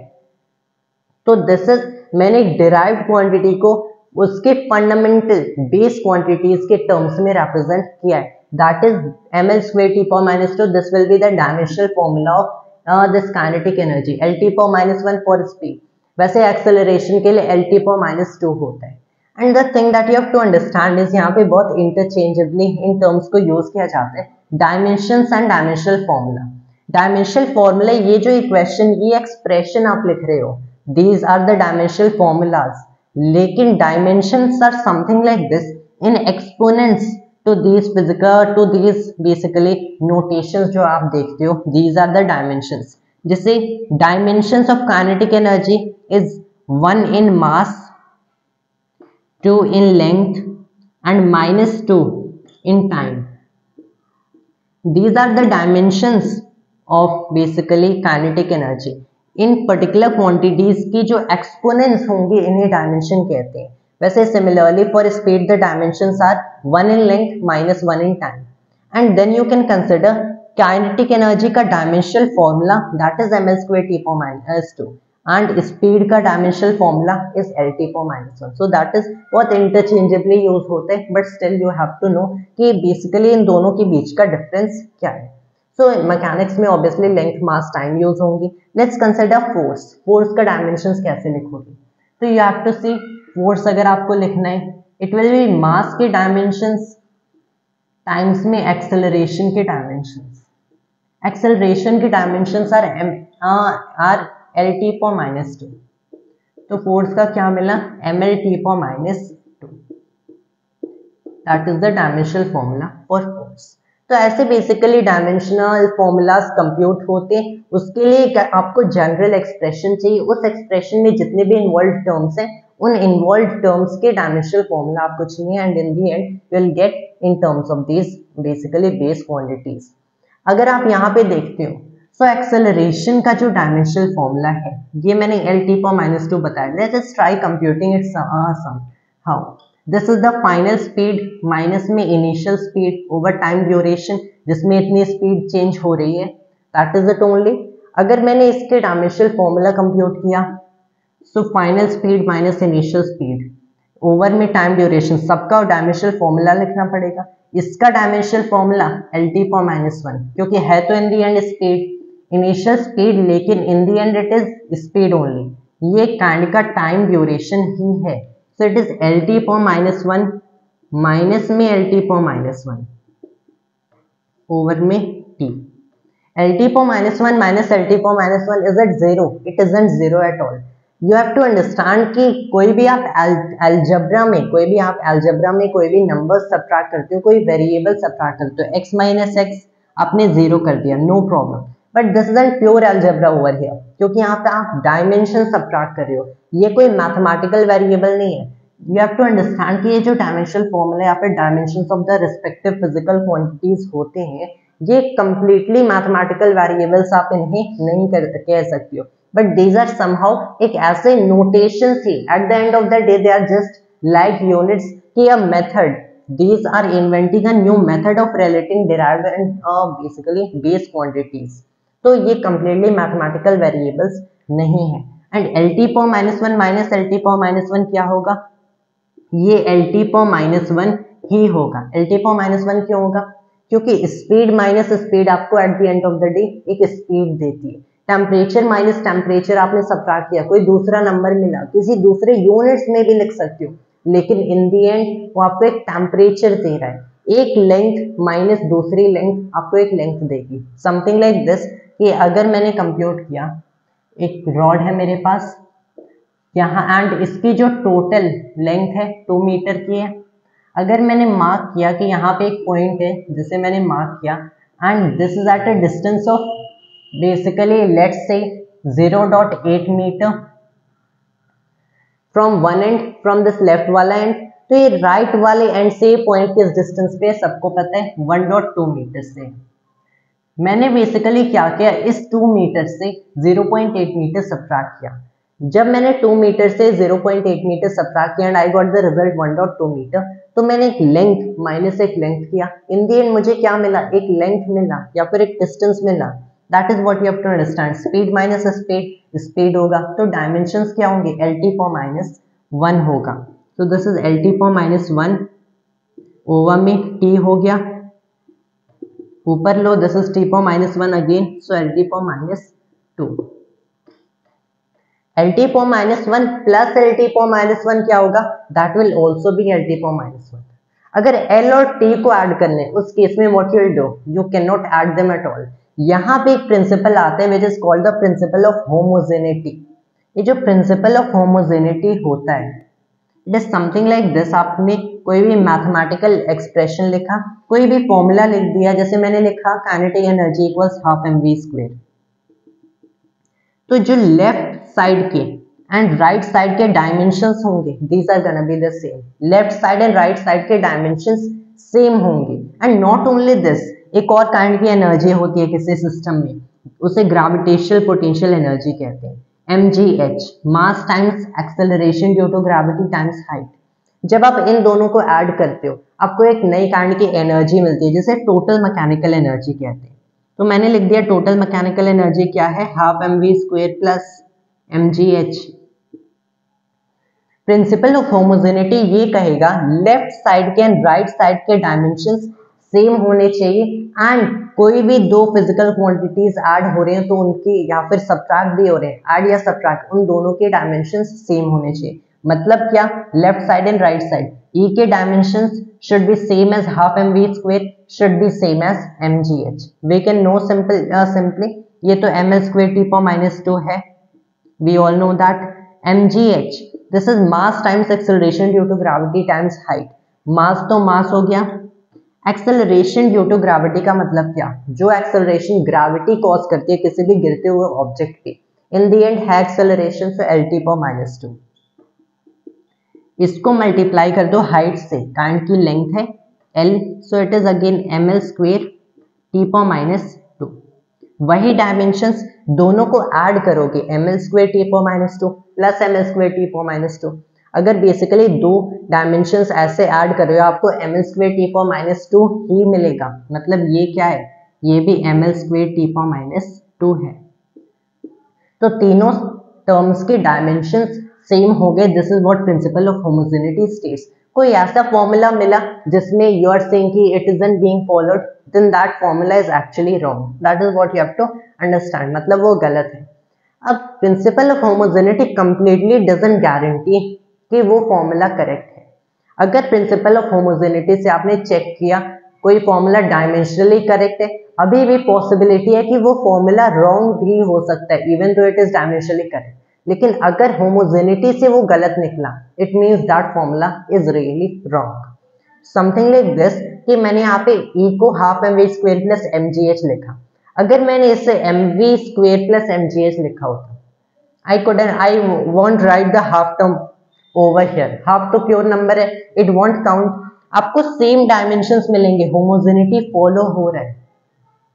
A: तो दिस इज, मैंने डिराइव्ड क्वांटिटी को उसके फंडामेंटल बेस क्वांटिटीज के टर्म्स में रिप्रेजेंट किया है, that is ml square T पर -2, this will be the dimensional formula of this kinetic energy, L T पर -1 फॉर स्पीड। वैसे एक्सेलरेशन के लिए एल टी पर -2 होता है। And the thing that you have to understand is, यहाँ पे बहुत इंटरचेंजेबली इन टर्म्स को यूज किया जाता है, dimensions and dimensional formula. Dimensional formula, ये जो इक्वेशन, ये एक्सप्रेशन आप लिख रहे हो, these are the dimensional formulas, लेकिन dimensions are something like this in exponents to these physical, to these basically notations जो आप देखते हो, दीज आर द डायमेंशंस। जैसे dimensions of kinetic energy is 1 in mass, 2 in length and -2 in time. These are the dimensions of basically kinetic energy. इन particular quantities की जो exponents होंगे इन्हें डायमेंशन कहते हैं। वैसे similarly for speed the dimensions are 1 in length -1 in time. And then you can consider kinetic energy का dimensional formula, that is ml square t per -2, and speed का dimensional formula is L T पर -1। So that is बहुत interchangeably use होते हैं, but still you have to know कि basically इन दोनों के बीच का डिफरेंस क्या है। सो मैकेनिक्स में obviously length, mass, time use होंगी। लेट्स कंसिडर फोर्स, फोर्स का डायमेंशंस कैसे लिखोगे, तो you have to see force अगर आपको लिखना है, इट विल बी मास के डायमेंशंस टाइम्स में एक्सेलरेशन के डायमेंशंस। एक्सेलरेशन के डायमेंशंस आर एल टी पर -2, तो फोर्स का क्या मिला, ml t per -2, that is the dimensional formula for force. तो ऐसे बेसिकली डायमेंशनल फॉर्मूलाज कंप्यूट होते हैं। उसके लिए आपको जनरल एक्सप्रेशन चाहिए, उस एक्सप्रेशन में जितने भी इन्वॉल्व टर्म्स हैं उन इन्वॉल्व टर्म्स के डायमेंशनल फॉर्मूला आपको चाहिए, and in the and you will get in terms of these basically base quantities. अगर आप यहाँ पे देखते हो, सो एक्सेलरेशन का जो डायमेंशनल फॉर्मूला है, ये मैंने एल टी पर -2 बताया। Let's try computing it somehow. This is the final speed minus में initial speed over time duration, जिसमें इतनी स्पीड चेंज हो रही है, दैट इज इट ओनली। अगर मैंने इसके डायमेंशनल फॉर्मूला कंप्यूट किया, so final speed minus initial speed over में टाइम ड्यूरेशन, सबका डायमेंशनल फॉर्मूला लिखना पड़ेगा। इसका डायमेंशनल फॉर्मूला एल टी पर -1, क्योंकि है तो in the end speed, initial speed, लेकिन in the end it is speed only, ये काइंड का टाइम ड्यूरेशन ही है। So it is L T पर -1 माइनस में एल टी पर -1 ओवर में टी। एल टी पर -1 माइनस एल टी पर -1 is at 0, it isn't 0 at all. You have to understand कि कोई भी आप अलजेब्रा में कोई भी नंबर सब्ट्रैक्ट करते हो, कोई वेरिएबल सब्ट्रैक्ट करते हो, x माइनस एक्स आपने 0 कर दिया, no problem, but this is an pure algebra over here, क्योंकि यहाँ पे आप डायमेंशन सब्ट्रैक्ट कर रहे हो, ये कोई मैथमेटिकल वेरिएबल नहीं है। यू हैव टू अंडरस्टैंड कि ये जो डायमेंशनल फॉर्मूला, यहाँ पे dimensions of the respective physical quantities होते हैं, ये कंप्लीटली मैथमेटिकल वेरिएबल्स आप इन्हें नहीं कह सकते हो, बट दीज आर समहाउ एक ऐसे नोटेशन ही, at the end of the day they are just like units की a method. These are inventing a new method of relating derived and basically base quantities. तो ये completely mathematical variables नहीं है. And LT power minus one minus LT power minus one क्या होगा? ये LT power minus one ही होगा. LT power minus one क्यों होगा? क्योंकि स्पीड माइनस स्पीड आपको eight the end of the day एक स्पीड देती है. टेम्परेचर माइनस टेम्परेचर आपने सबट्रैक्ट किया, कोई दूसरा नंबर मिला, किसी दूसरे यूनिट्स में भी लिख सकते हो, लेकिन इन दी एंड वो आपको एक टेम्परेचर दे रहा है. एक लेंथ माइनस दूसरी लेंथ आपको एक लेंथ देगी. समथिंग लाइक दिस कि अगर मैंने कंप्यूट किया, एक रॉड है मेरे पास यहाँ एंड इसकी जो टोटल लेंथ है 2 मीटर की है. अगर मैंने मार्क किया कि यहाँ पे एक पॉइंट है जिसे मैंने मार्क किया and this is at a distance of basically let's say 0.8 metre from one end, from this left वाला एंड. तो ये राइट वाले एंड से पॉइंट किस डिस्टेंस पे सबको पता है 1.2 मीटर से. मैंने बेसिकली क्या किया, इस 2 मीटर से 0.8 मीटर सबट्रैक्ट किया. जब मैंने 2 मीटर से 0.8 मीटर सबट्रैक्ट किया and I got the result 1.2 metre, तो मैंने एक लेंथ माइनस एक लेंथ किया. इन द एंड मुझे क्या मिला, एक लेंथ मिला या फिर एक डिस्टेंस मिला. That is what you have to understand. Speed minus speed speed होगा, तो डायमेंशंस क्या होंगे, LT पावर माइनस 1 होगा. तो this is LT power minus 1 over में T हो गया, ऊपर लो this is T power minus 1 again, so LT power minus 2. LT power minus 1 plus LT power minus 1 क्या होगा, that will also be LT power minus 1. अगर L और T को ऐड करने, उस केस में what you will do, you can not add them at all. यहाँ पे एक प्रिंसिपल आता है which is called the principal of homogeneity. ये जो प्रिंसिपल ऑफ होमोजेनिटी होता है, it is something like this. आपने कोई भी मैथमेटिकल एक्सप्रेशन लिखा, कोई भी फॉर्मूला लिख दिया, जैसे मैंने लिखा kinetic energy equals half mv square. तो जो लेफ्ट साइड के एंड राइट साइड के डायमेंशंस होंगे, these are gonna be the same. Left side and right side के डायमेंशंस सेम होंगे. एंड नॉट ओनली दिस, एक और काइंड की एनर्जी होती है किसी सिस्टम में, उसे ग्रेविटेशनल पोटेंशियल एनर्जी कहते हैं, mgh, mass times acceleration due to gravity times height. जब आप इन दोनों को ऐड करते हो, आपको एक नई काइंड की एनर्जी मिलती है जिसे टोटल मैकेनिकल एनर्जी कहते हैं. तो मैंने लिख दिया टोटल मैकेनिकल एनर्जी क्या है, half mv square plus mgh. Principal of homogeneity ये कहेगा लेफ्ट साइड के एंड राइट साइड के डायमेंशंस सेम होने चाहिए एंड कोई भी दो फिजिकल क्वांटिटीज ऐड हो रहे हैं तो उनकी, या फिर सब्ट्रैक्ट भी हो रहे हैं, ऐड या सब्ट्रैक्ट, उन दोनों के डायमेंशंस सेम होने चाहिए. मतलब क्या, left side and right side E के dimensions should be same as half mv square, should be same as mgh. We can know simply ये तो ml square t power minus 2 है, we all know that. mgh, this is mass times acceleration due to gravity times height. मास तो मास हो गया, acceleration due to gravity का मतलब क्या, जो एक्सेलरेशन ग्रेविटी कॉज करती है किसी भी गिरते हुए ऑब्जेक्ट पे, इन दी एंड है एक्सेलरेशन, सो LT पावर माइनस 2. इसको मल्टीप्लाई कर दो हाइट से, काइंड की लेंथ है L, so it is again ml square t power minus 2. वही डायमेंशंस दोनों को ऐड करोगे, ml square t power minus 2 plus ml square t power minus 2. अगर बेसिकली दो डायमेंशंस ऐसे ऐड कर रहे हो, आपको ml square t power minus 2 ही मिलेगा. मतलब ये क्या है, ये भी ml square t power minus 2 है. तो तीनों टर्म्स के डायमेंशंस सेम हो गए. This is what principle of homogeneity states. कोई ऐसा फॉर्मूला मिला जिसमें यू आर सेइंग कि it isn't being followed, then that formula is actually wrong. That is what you have to understand. मतलब वो गलत है. अब principle of homogeneity completely doesn't guarantee कि वो फॉर्मूला करेक्ट है. अगर प्रिंसिपल ऑफ होमोजेनिटी से आपने चेक किया कोई फॉर्मूला डायमेंशनली करेक्ट है, अभी भी पॉसिबिलिटी है कि वो फॉर्मूला रॉन्ग भी हो सकता है even though it is dimensionally correct. लेकिन अगर होमोजेनिटी से वो गलत निकला, it means that formula is really wrong. Something like this कि मैंने यहाँ पे E को half mv square plus mgh लिखा. अगर मैंने इसे mv स्क्वायर प्लस mgh लिखा होता, I won't write the half term over here. Half तो प्योर नंबर है, इट वॉन्ट काउंट. आपको सेम डायमेंशंस मिलेंगे, होमोजेनिटी फॉलो हो रहा है.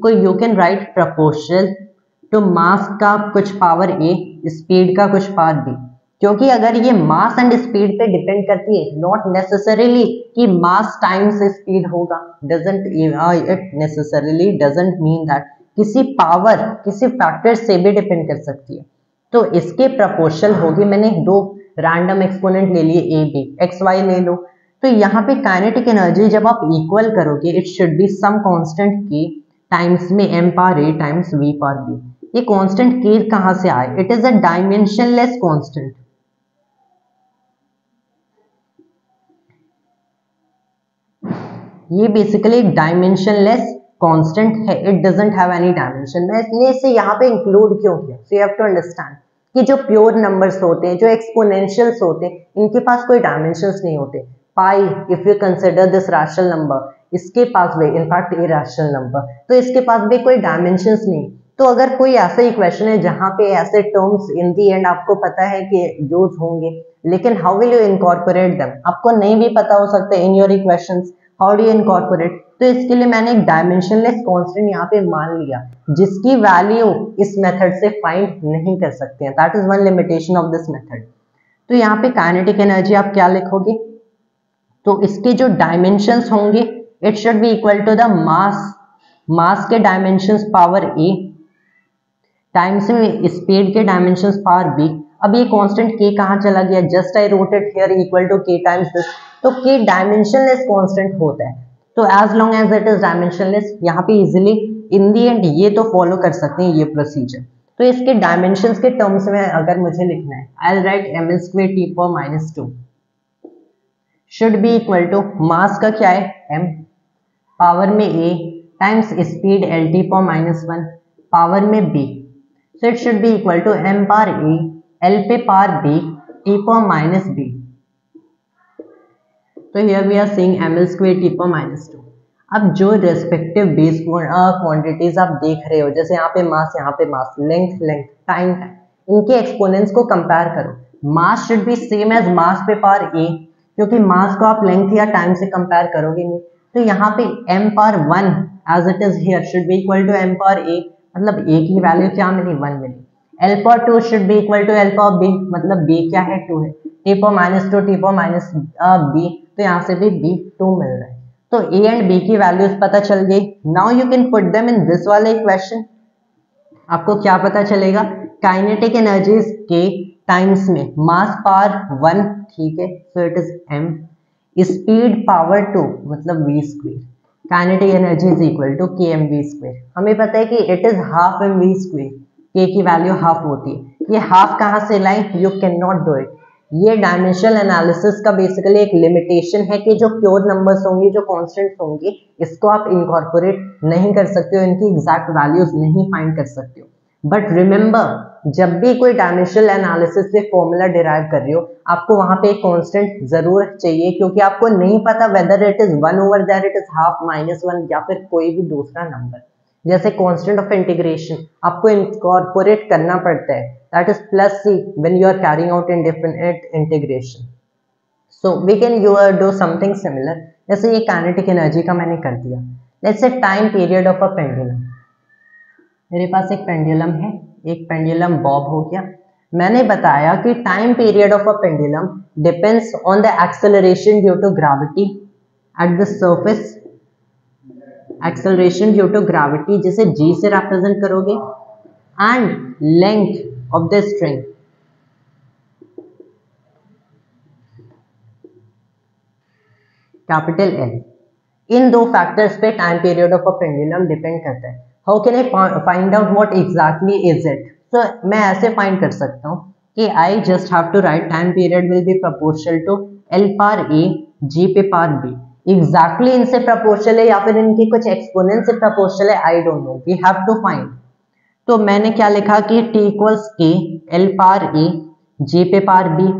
A: को you can write proportional to mass का कुछ पावर ए, स्पीड का कुछ पावर बी, क्योंकि अगर ये मास एंड स्पीड पे डिपेंड करती है, नॉट नेसेसरीली कि मास टाइम्स स्पीड होगा, doesn't it necessarily doesn't mean that, किसी पावर किसी फैक्टर से भी डिपेंड कर सकती है। तो इसके प्रोपोर्शनल होगी, मैंने दो रैंडम एक्सपोनेंट ले लिए ए बी, एक्स वाई ले लो, तो यहाँ पे काइनेटिक एनर्जी जब आप इक्वल करोगे it should be some constant के टाइम्स में m power a times v power b। ये कांस्टेंट k कहां से आए? It is a dimensionless constant. ये बेसिकली एक डायमेंशनलेस कांस्टेंट है, it doesn't have any dimension. मैंने इसे यहाँ पे इंक्लूड क्यों किया? So you have to understand कि जो प्योर नंबर्स होते हैं, जो एक्सपोनेंशियल्स होते हैं, इनके पास कोई डायमेंशंस नहीं होते। Pi if you consider this rational number, इसके पास भी इनफैक्ट इरैशनल नंबर, तो इसके पास भी कोई डायमेंशंस नहीं। तो अगर कोई ऐसा इक्वेशन है जहां पे ऐसे टर्म्स इन दी एंड आपको पता है कि यूज होंगे, लेकिन how will you incorporate them? आपको नहीं भी पता हो सकता है in your equations, how do you incorporate? तो इसके लिए मैंने एक डायमेंशनलेस कांस्टेंट यहाँ पे मान लिया, जिसकी वैल्यू इस मेथड से फाइंड नहीं कर सकते हैं। That is one limitation of this method. तो यहाँ पे काइनेटिक एनर्जी आप क्या लिखोगे? तो इसके जो डायमेंशंस होंगे it should be equal to the mass, mass के डायमेंशंस पावर ए टाइम्स में स्पीड के डायमेंशंस पावर बी। अब ये कांस्टेंट k कहाँ चला गया? Just I wrote it here equal to k times this. तो k डायमेंशनलेस कांस्टेंट होता है, तो as long as it is dimensionless, यहाँ पे इजिली इन दी एंड ये तो फॉलो कर सकते हैं ये प्रोसीजर। तो इसके डायमेंशंस के टर्म्स में अगर मुझे लिखना है, I will write ml square t power -2 should be equal to mass का क्या है m, पावर में a times speed lt power -1 power में b। So it should be equal to m power a, l पे power b, t power -b। तो here we are seeing ml square t power -2। अब जो respective base quantities आप देख रहे हो, जैसे यहाँ पे मास, लेंथ, टाइम, इनके एक्सपोनेंट्स को कंपेयर करो। Mass should be same as mass पे पावर ए, क्योंकि मास को आप लेंथ या टाइम से कंपेयर करोगे नहीं। तो यहाँ पे m power 1 as it is here should be equal to m power a, मतलब a की वैल्यू क्या मिली 1 मिली। l power 2 should be equal to l power b, मतलब b क्या है 2 है। t power minus 2 t power minus b, तो यहाँ से भी b 2 मिल रहा है। तो a एंड b की वैल्यूज पता चल गई। Now you can put them in this वाले इक्वेशन। आपको क्या पता चलेगा, काइनेटिक एनर्जीज के टाइम्स में मास पावर 1, ठीक है, so it is m, speed power 2 मतलब v square, kinetic energy is equal to kmv square. हमें पता है कि it is half mv square, k की वैल्यू हाफ होती है। ये हाफ कहाँ से लाए, you can not do it. ये डायमेंशनल एनालिसिस का बेसिकली एक लिमिटेशन है कि जो प्योर नंबर्स होंगे, जो कॉन्स्टेंट्स होंगे, इसको आप इनकॉर्पोरेट नहीं कर सकते हो, इनकी एग्जैक्ट वैल्यूज नहीं फाइंड कर सकते हो। बट रिमेंबर, जब भी कोई डायमेंशनल एनालिसिस से फॉर्मूला डिराइव कर रहे हो, आपको वहां पे एक कांस्टेंट जरूर चाहिए, क्योंकि आपको नहीं पता whether it is 1 over that it is half minus 1 या फिर कोई भी दूसरा नंबर। जैसे कांस्टेंट ऑफ इंटीग्रेशन आपको इनकॉर्पोरेट करना पड़ता है, that is plus c when you are carrying out indefinite integration. So we can do something similar. जैसे ये काइनेटिक एनर्जी का मैंने कर दिया। Let's say time period of a pendulum. मेरे पास एक पेंडुलम है, एक पेंडुलम बॉब हो गया। मैंने बताया कि time period of a pendulum depends on the acceleration due to gravity at the surface, acceleration due to gravity जिसे g से रिप्रेजेंट करोगे, and length of the string, capital L। इन दो फैक्टर्स पे time period of a pendulum depend करता है। How can I find out what exactly is it? So मैं ऐसे फाइंड कर सकता हूँ कि I just have to write time period will be proportional to L power A G पे power B। Exactly इनसे प्रोपोर्शनल है या फिर इनकी कुछ एक्सपोनेंट से प्रोपोर्शनल है, I don't know, we have to find. तो मैंने क्या लिखा कि T equals K L power A G पे पावर B।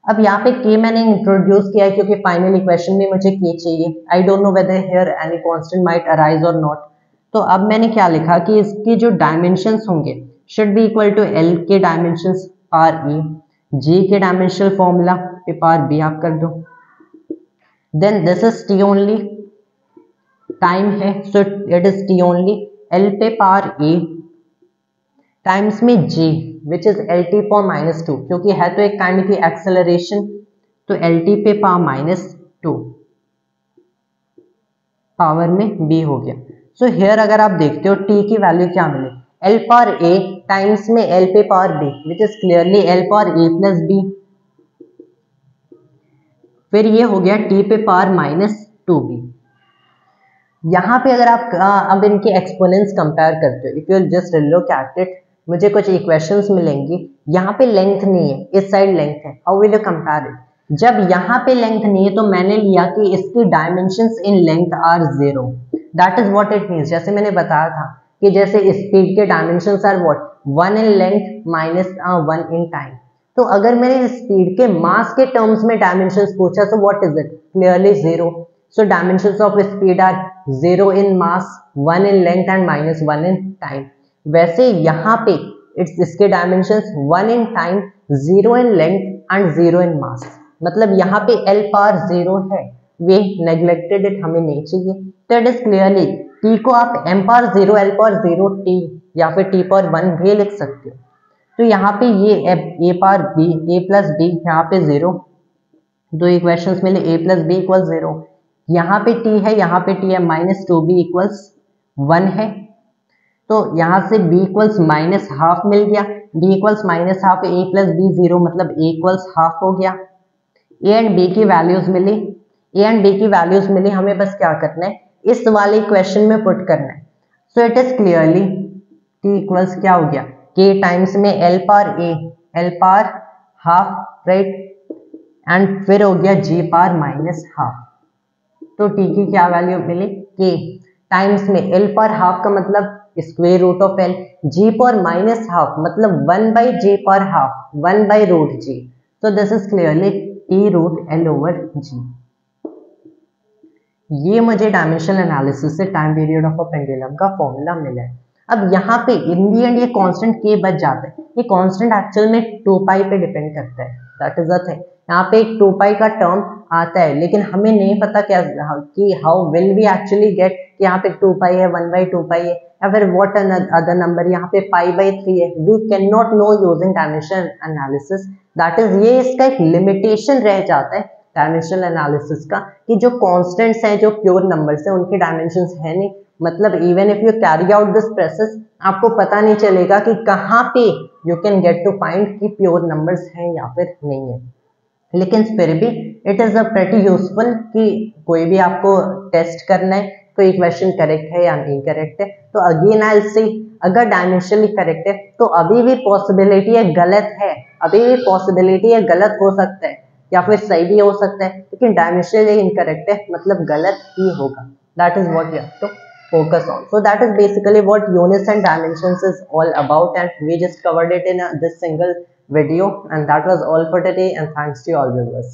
A: अब यहाँ पे k मैंने इंट्रोड्यूस किया है क्योंकि फाइनल इक्वेशन में मुझे k चाहिए। आई don't know whether here any constant might arise और नॉट। तो अब मैंने क्या लिखा कि इसकी जो डायमेंशंस होंगे should be equal to l के डायमेंशंस पावर e, g के डायमेंशनल फॉर्मूला पे पावर b आप कर दो। Then this is t only, time है so it is t only, l पे पावर a टाइम्स में g which is L T power minus 2, क्योंकि है तो एक काइंड की एक्सेलरेशन, तो एल टी पे पावर माइनस 2 पावर में b हो गया। सो हियर अगर आप देखते हो t की वैल्यू क्या मिले, l पावर a टाइम्स में l पे power b which is clearly l power a plus b। फिर ये हो गया t पे पावर माइनस 2b। यहाँ पे अगर आप अब इनके एक्सपोनेंट्स कंपेयर करते हो, if you just look at it, मुझे कुछ इक्वेशंस मिलेंगी। यहाँ पे लेंथ नहीं है, इस साइड लेंथ है, how will you compare it? जब यहाँ पे लेंथ नहीं है तो मैंने लिया कि इसकी dimensions in length are 0, that is what it means. जैसे मैंने बताया था कि जैसे स्पीड के dimensions are what 1 in length minus 1 in time. तो अगर मैंने स्पीड के मास के टर्म्स में डायमेंशंस पूछा तो what is it? Clearly 0। So dimensions of speed are 0 in mass, 1 in length and minus 1 in time. वैसे यहाँ पे इसके dimensions 1 in time, 0 in length and 0 in mass, मतलब यहाँ पे L पावर 0 है, वे नेग्लेक्टेड इट, हमें नहीं चाहिए। तो इट इज क्लियरली T को आप M power 0 L power 0 T या फिर T पावर 1 भी लिख सकते हो। तो यहाँ पे ये A power B A plus B, यहाँ पे 0, दो इक्वेशंस मिले A प्लस B इक्वल 0, यहाँ पे T है, यहाँ पे T है, माइनस 2B इक्वल्स 1 है। तो यहाँ से b इक्वल्स माइनस हाफ मिल गया, b equals minus half, a plus b 0 मतलब a इक्वल्स हाफ हो गया। a एंड b की वैल्यूज मिली, a एंड b की वैल्यूज मिली, हमें बस क्या करना है, इस वाले क्वेश्चन में पुट करना है। So it is clearly t equals क्या हो गया, k टाइम्स में l power a, l power half, right, and फिर हो गया g पावर माइनस हाफ। तो t की क्या वैल्यू मिली, k टाइम्स में l पावर हाफ का मतलब square root of l, g power minus half मतलब 1 by g power half, 1 by root g। तो this is clearly t root l over g। ये मुझे डायमेंशनल एनालिसिस से time period of a pendulum का formula मिला है। अब यहाँ पे इन दी एंड ये कांस्टेंट के बच जाता है, ये कांस्टेंट एक्चुअल में 2 पाई पे डिपेंड करता है, दैट इज द थिंग। यहाँ पे एक 2 पाई का टर्म आता है, लेकिन हमें नहीं पता क्या कि how will we actually get कि यहाँ पे 2 पाई है, 1/2 पाई है, या फिर व्हाट अदर नंबर, यहाँ पे पाई/3 है। We can not know using dimension analysis, that is ये इसका एक लिमिटेशन रह जाता है डायमेंशनल एनालिसिस का, कि जो कॉन्स्टेंट्स हैं, जो प्योर नंबर्स हैं, उनके डायमेंशंस है नहीं। मतलब even if you carry out this process, आपको पता नहीं चलेगा कि कहाँ पे you can get to find कि प्योर नंबर्स हैं या फिर नहीं है। लेकिन फिर भी it is a pretty useful कि कोई भी आपको टेस्ट करना है तो ये क्वेश्चन करेक्ट है या नहीं करेक्ट है, तो अगेन आई विल से अगर डायमेंशनली करेक्ट है तो अभी भी पॉसिबिलिटी है गलत है, अभी भी पॉसिबिलिटी है गलत हो सकता है या फिर सही भी हो सकता है, लेकिन डायमेंशनली इनकरेक्ट है मतलब गलत ही होगा। That is what you have to focus on. So that is basically what units and dimensions is all about, and we just covered it in this single video, and that was all for today, and thanks to all viewers.